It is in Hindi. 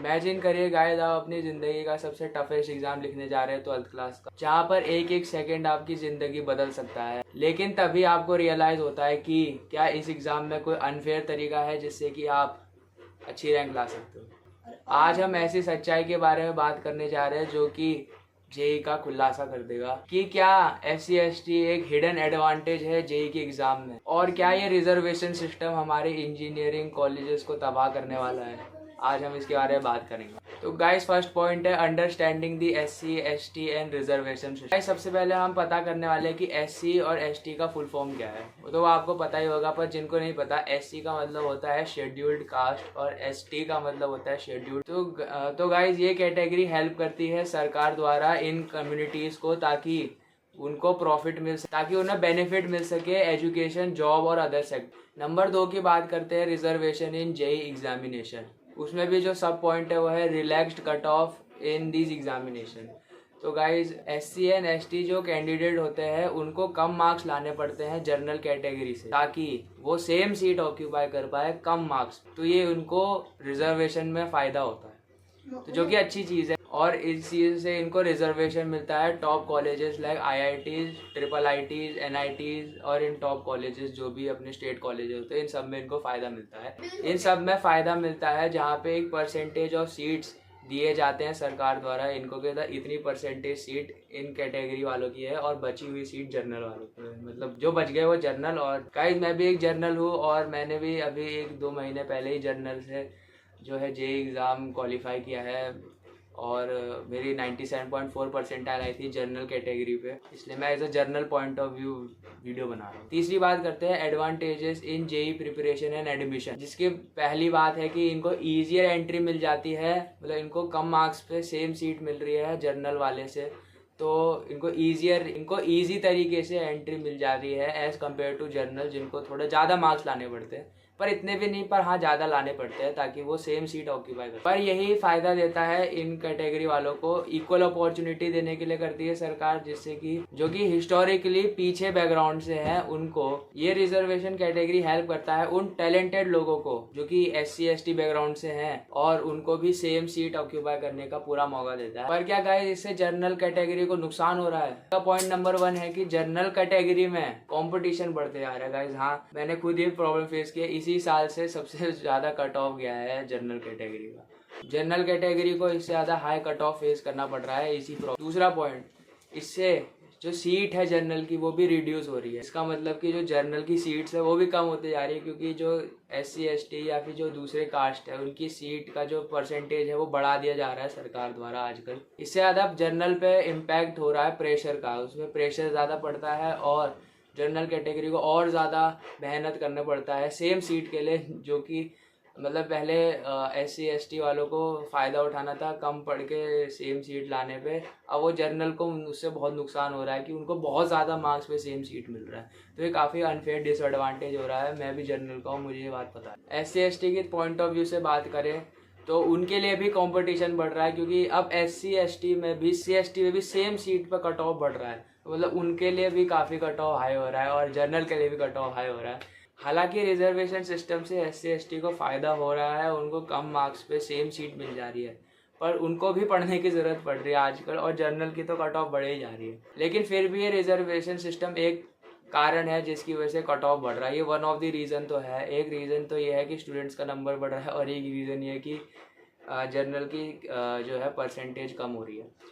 इमेजिन करिए गाइस, आप अपनी ज़िंदगी का सबसे टफेस्ट एग्ज़ाम लिखने जा रहे हैं 12th क्लास का, जहाँ पर एक एक सेकंड आपकी ज़िंदगी बदल सकता है। लेकिन तभी आपको रियलाइज़ होता है कि क्या इस एग्ज़ाम में कोई अनफेयर तरीका है जिससे कि आप अच्छी रैंक ला सकते हो। आज हम ऐसी सच्चाई के बारे में बात करने जा रहे हैं जो कि जेई का खुलासा कर देगा कि क्या SC/ST एक हिडन एडवांटेज है जेई के एग्ज़ाम में, और क्या ये रिजर्वेशन सिस्टम हमारे इंजीनियरिंग कॉलेजेस को तबाह करने वाला है। आज हम इसके बारे में बात करेंगे। तो गाइस, फर्स्ट पॉइंट है understanding the SC/ST and reservation system. सबसे पहले हम पता करने वाले हैं कि SC और ST का फुल फॉर्म क्या है। वो तो आपको पता ही होगा, पर जिनको नहीं पता, SC का मतलब होता है शेड्यूल्ड कास्ट और ST का मतलब होता है शेड्यूल्ड। तो गाइस, ये कैटेगरी हेल्प करती है सरकार द्वारा इन कम्युनिटीज़ को, ताकि उनको प्रॉफिट मिल सके, ताकि उन्हें बेनिफिट मिल सके एजुकेशन, जॉब और अदर सेक्टर। नंबर 2 की बात करते हैं रिजर्वेशन इन जेई एग्जामिनेशन। उसमें भी जो सब पॉइंट है वो है relaxed cut off in this examination. तो गाइज, SC एंड ST जो कैंडिडेट होते हैं उनको कम मार्क्स लाने पड़ते हैं जनरल कैटेगरी से, ताकि वो सेम सीट ऑक्यूपाई कर पाए कम मार्क्स। तो ये उनको रिजर्वेशन में फ़ायदा होता है, तो जो कि अच्छी चीज़ है। और इस चीज़ से इनको रिजर्वेशन मिलता है top colleges like IITs, IIITs, NITs और इन टॉप कॉलेजेस जो भी अपने स्टेट कॉलेजेस होते हैं, इन सब में इनको फ़ायदा मिलता है। इन सब में फ़ायदा मिलता है जहाँ पे एक परसेंटेज ऑफ सीट्स दिए जाते हैं सरकार द्वारा इनको, के अंदर इतनी परसेंटेज सीट इन कैटेगरी वालों की है और बची हुई सीट जनरल वालों की है। मतलब जो बच गए वो जनरल। और गाइस, मैं भी एक जनरल हूँ और मैंने भी अभी 1-2 महीने पहले ही जनरल से जो है जेई एग्ज़ाम क्वालिफाई किया है और मेरी 97.4 परसेंटाइल आई थी जनरल कैटेगरी पे, इसलिए मैं as a general point of view video बना रहा हूँ। तीसरी बात करते हैं advantages in JEE preparation and admission, जिसकी पहली बात है कि इनको ईजियर एंट्री मिल जाती है। मतलब इनको कम मार्क्स पे सेम सीट मिल रही है जनरल वाले से, तो इनको ईजी तरीके से एंट्री मिल जा रही है एज़ कम्पेयर टू जनरल, जिनको थोड़े ज़्यादा मार्क्स लाने पड़ते हैं, पर इतने भी नहीं, पर हाँ ज़्यादा लाने पड़ते हैं ताकि वो सेम सीट ऑक्यूपाई करें। पर यही फ़ायदा देता है इन कैटेगरी वालों को, इक्वल अपॉर्चुनिटी देने के लिए करती है सरकार, जिससे कि जो कि हिस्टोरिकली पीछे बैकग्राउंड से हैं उनको ये रिजर्वेशन कैटेगरी हेल्प करता है। उन टैलेंटेड लोगों को जो कि SC/ST बैकग्राउंड से हैं, और उनको भी सेम सीट ऑक्यूपाई करने का पूरा मौका देता है। पर क्या गाइस, इससे जनरल कैटेगरी को नुकसान हो रहा है? तो पॉइंट नंबर 1 है कि जनरल कैटेगरी में कंपटीशन बढ़ते जा रहा है गाइस। हाँ, मैंने खुद ये प्रॉब्लम फेस किया। इसी साल से सबसे ज़्यादा कट ऑफ गया है जनरल कैटेगरी का। जनरल कैटेगरी को इससे ज़्यादा हाई कट ऑफ फेस करना पड़ रहा है इसी प्रॉब्लम। दूसरा पॉइंट, इससे जो सीट है जनरल की वो भी रिड्यूस हो रही है। इसका मतलब कि जो जनरल की सीट्स है वो भी कम होते जा रही है, क्योंकि जो SC/ST या फिर जो दूसरे कास्ट है उनकी सीट का जो परसेंटेज है वो बढ़ा दिया जा रहा है सरकार द्वारा आजकल। इससे ज़्यादा जनरल पे इम्पैक्ट हो रहा है प्रेशर का, उसमें प्रेशर ज़्यादा पड़ता है और जनरल कैटेगरी को और ज़्यादा मेहनत करना पड़ता है सेम सीट के लिए, जो कि मतलब पहले SC/ST वालों को फ़ायदा उठाना था कम पढ़ के सेम सीट लाने पे, अब वो जनरल को उससे बहुत नुकसान हो रहा है कि उनको बहुत ज़्यादा मार्क्स पे सेम सीट मिल रहा है। तो ये काफ़ी अनफेयर डिसएडवांटेज हो रहा है। मैं भी जनरल का हूँ, मुझे ये बात पता है। SC/ST के पॉइंट ऑफ व्यू से बात करें तो उनके लिए भी कंपटीशन बढ़ रहा है, क्योंकि अब SC/ST में भी ST में भी सेम सीट पर कट ऑफ बढ़ रहा है। मतलब उनके लिए भी काफ़ी कट ऑफ हाई हो रहा है और जनरल के लिए भी कट ऑफ हाई हो रहा है। हालांकि रिजर्वेशन सिस्टम से SC/ST को फ़ायदा हो रहा है, उनको कम मार्क्स पे सेम सीट मिल जा रही है, पर उनको भी पढ़ने की ज़रूरत पड़ रही है आजकल, और जनरल की तो कट ऑफ बढ़ ही जा रही है। लेकिन फिर भी ये रिजर्वेशन सिस्टम एक कारण है जिसकी वजह से कट ऑफ बढ़ रहा है। ये वन ऑफ द रीज़न तो है। एक रीज़न तो ये है कि स्टूडेंट्स का नंबर बढ़ रहा है, और एक रीज़न ये है कि जनरल की जो है परसेंटेज कम हो रही है।